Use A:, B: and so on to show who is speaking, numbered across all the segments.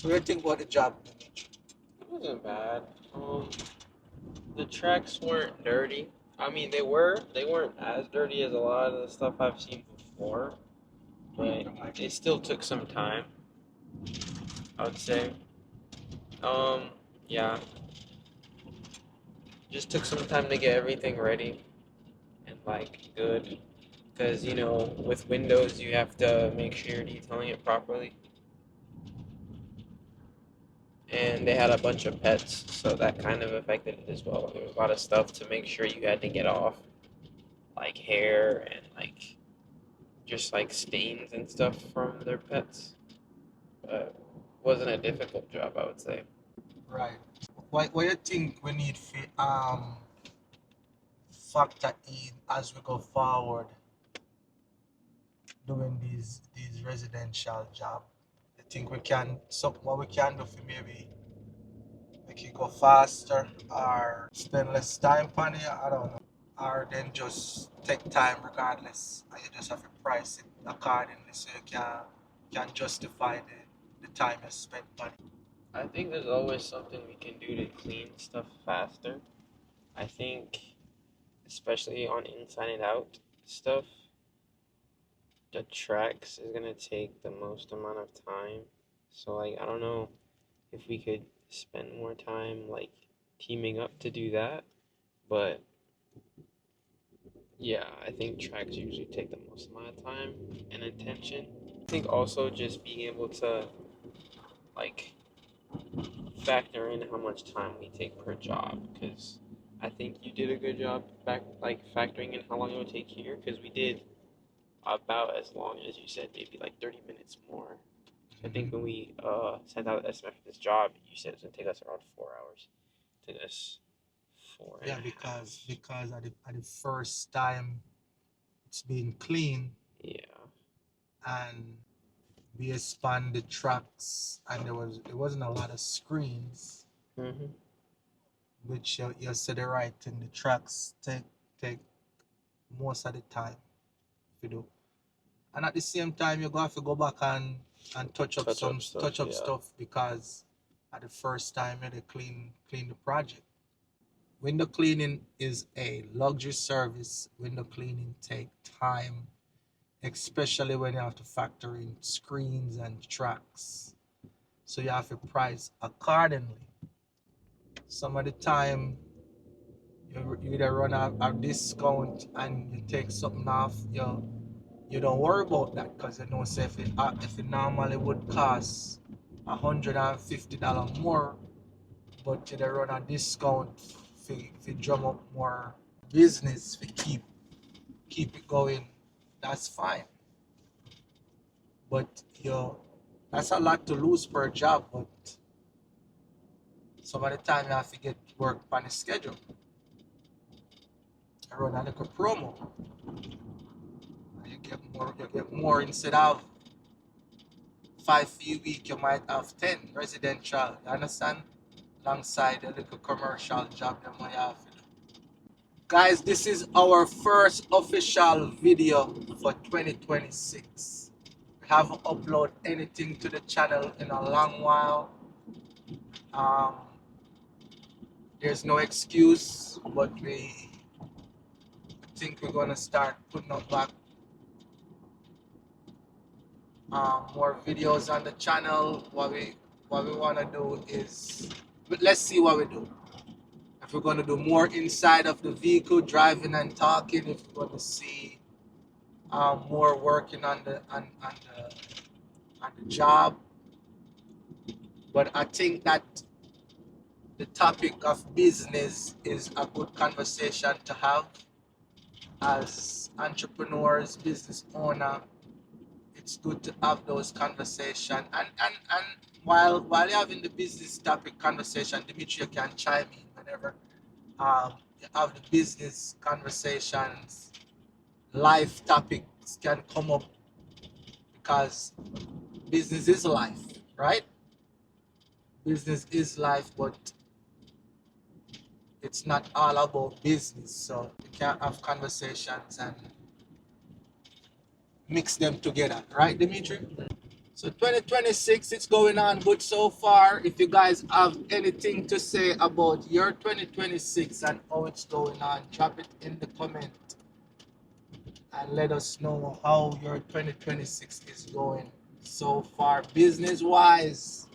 A: So what do you think about the job?
B: It wasn't bad. The tracks weren't dirty. I mean, they were. They weren't as dirty as a lot of the stuff I've seen before, but it still took some time, I would say. Um, yeah, just took some time to get everything ready and like good. Because, with Windows, you have to make sure you're detailing it properly. And they had a bunch of pets, so that kind of affected it as well. There was a lot of stuff to make sure you had to get off, like hair and like just like stains and stuff from their pets. But it wasn't a difficult job, I would say.
A: Right. What you think we need to factor in as we go forward doing these residential job? I think we can something what we can do for maybe make it go faster or spend less time on it. I don't know. Or then just take time regardless. And you just have to price it accordingly so you can justify the time you spent on it.
B: I think there's always something we can do to clean stuff faster. I think, especially on inside and out stuff, the tracks is gonna take the most amount of time. So, like, I don't know if we could spend more time, like, teaming up to do that. But yeah, I think tracks usually take the most amount of time and attention. I think also just being able to, like, factor in how much time we take per job, because I think you did a good job back, like, factoring in how long it would take here, because we did about as long as you said, maybe like 30 minutes more. I think when we sent out the estimate for this job, you said it's gonna take us around 4 hours. It took us four and
A: Yeah,
B: a half.
A: because at the first time it's been clean
B: Yeah.
A: and we expand the tracks and there wasn't a lot of screens,
B: Mm-hmm.
A: which you said the right thing. The tracks take most of the time to do. And at the same time you have to go back and
B: Touch up stuff.
A: touch up
B: Yeah.
A: stuff because at the first time you had to clean the project. Window cleaning is a luxury service. Window cleaning take time, especially when you have to factor in screens and tracks. So you have to price accordingly. Some of the time you either run a discount and you take something off. You don't worry about that because you know say if it normally would cost $150 more, but you run a discount for drum up more business for keep it going, that's fine. But that's a lot to lose per job, but some of the time you have to get work on the schedule. I run a little promo. You get more instead of 5 fee week, you might have 10 residential, you understand? Alongside a little commercial job that might have. Guys, this is our first official video for 2026. We haven't uploaded anything to the channel in a long while. Um, there's no excuse, but we think we're gonna start putting up back more videos on the channel. What we wanna do is, but let's see what we do. If we're gonna do more inside of the vehicle, driving and talking, if we're gonna see more working on the job. But I think that the topic of business is a good conversation to have as entrepreneurs, business owner. It's good to have those conversations. And while you're having the business topic conversation, Dimitri can chime in whenever you have the business conversations. Life topics can come up because business is life, right? Business is life, but it's not all about business. So you can have conversations and mix them together, right, Dimitri? So 2026, it's going on good so far. If you guys have anything to say about your 2026 and how it's going on, drop it in the comment and let us know how your 2026 is going so far, business wise.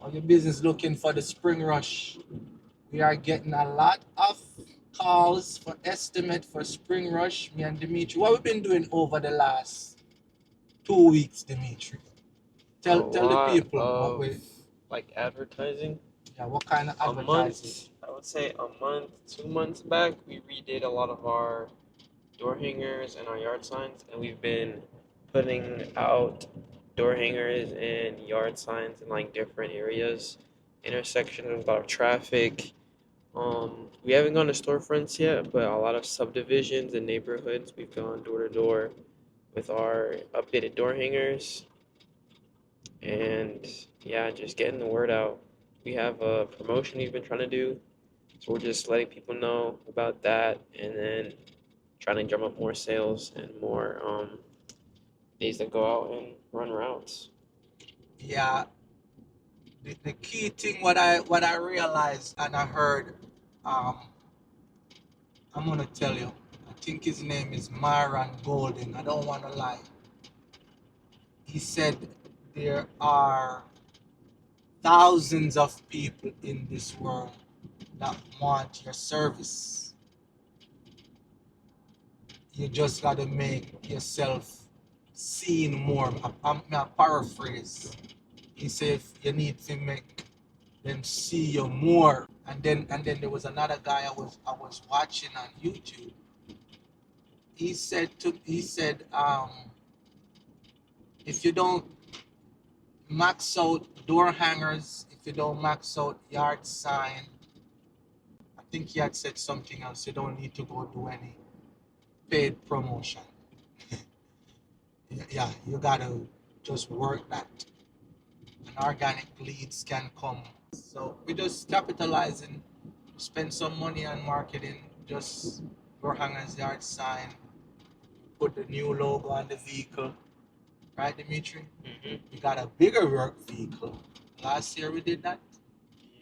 A: How your business looking for the spring rush? We are getting a lot of calls for estimate for spring rush. Me and Dimitri, what we've been doing over the last 2 weeks, Dimitri.
B: A
A: Tell the
B: lot
A: people what
B: of
A: we,
B: like advertising.
A: yeah, what kind of
B: A
A: advertising.
B: month, I would say a month, 2 months back, we redid a lot of our door hangers and our yard signs, and we've been putting out door hangers and yard signs in like different areas, intersections with a lot of traffic. We haven't gone to storefronts yet, but a lot of subdivisions and neighborhoods, we've gone door to door with our updated door hangers, and yeah, just getting the word out. We have a promotion we've been trying to do, so we're just letting people know about that, and then trying to drum up more sales and more days that go out and run routes.
A: Yeah, the key thing what I realized and I heard, um, I'm gonna tell you. I think his name is Myron Golden. I don't wanna lie. He said there are thousands of people in this world that want your service. You just gotta make yourself seen more. I paraphrase. He said you need to make them see you more. And then there was another guy I was watching on YouTube. He said if you don't max out door hangers, if you don't max out yard sign, I think he had said something else. You don't need to go do any paid promotion. Yeah, you gotta just work that. And organic leads can come. So we just capitalizing, spend some money on marketing, just door hangers, yard sign, put the new logo on the vehicle, right, Dimitri? We got a bigger work vehicle. Last year we did that.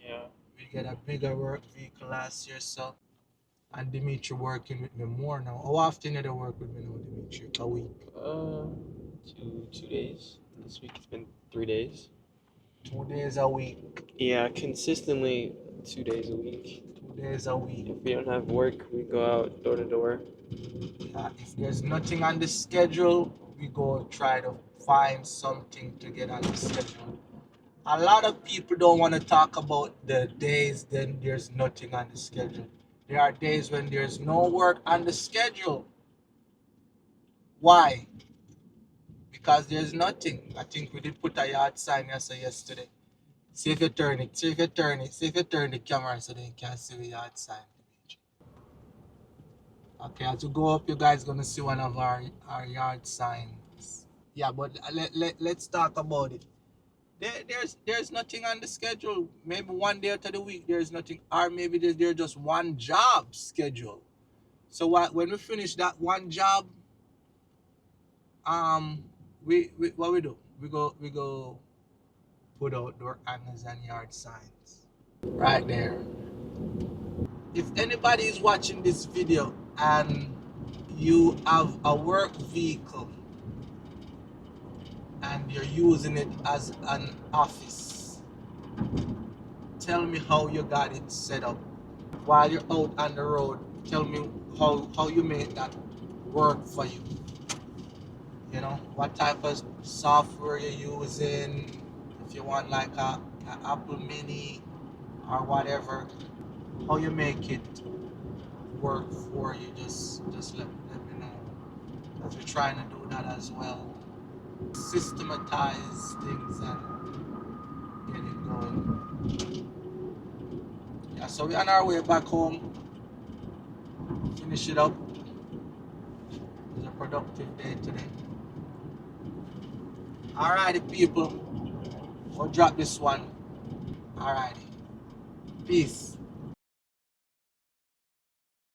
B: Yeah.
A: We get a bigger work vehicle last year, so. And Dimitri working with me more now. How often did you work with me now, Dimitri? A week?
B: Uh, 2 days. This week it's been 3 days.
A: 2 days a week.
B: Yeah, consistently 2 days a week.
A: 2 days a week.
B: If we don't have work, we go out door to door.
A: If there's nothing on the schedule, we go try to find something to get on the schedule. A lot of people don't want to talk about the days then there's nothing on the schedule. There are days when there's no work on the schedule. Why? Because there's nothing. I think we did put a yard sign yesterday. See if you turn it, see if you turn it, see if you turn the camera so they can see the yard sign. Okay, as you go up, you guys gonna see one of our yard signs. Yeah, but let's talk about it. There's nothing on the schedule. Maybe one day out of the week there's nothing, or maybe there's just one job schedule. So when we finish that one job, we what we do? We go put out door hangers and yard signs right there. If anybody is watching this video and you have a work vehicle and you're using it as an office, tell me how you got it set up. While you're out on the road, tell me how you made that work for you. You know, what type of software you're using, if you want like a Apple Mini or whatever, how you make it work for you, just let me know. Because we're trying to do that as well. Systematize things and get it going. Yeah, so we're on our way back home. Finish it up. It was a productive day today. Alrighty, people. We'll drop this one. Alrighty. Peace.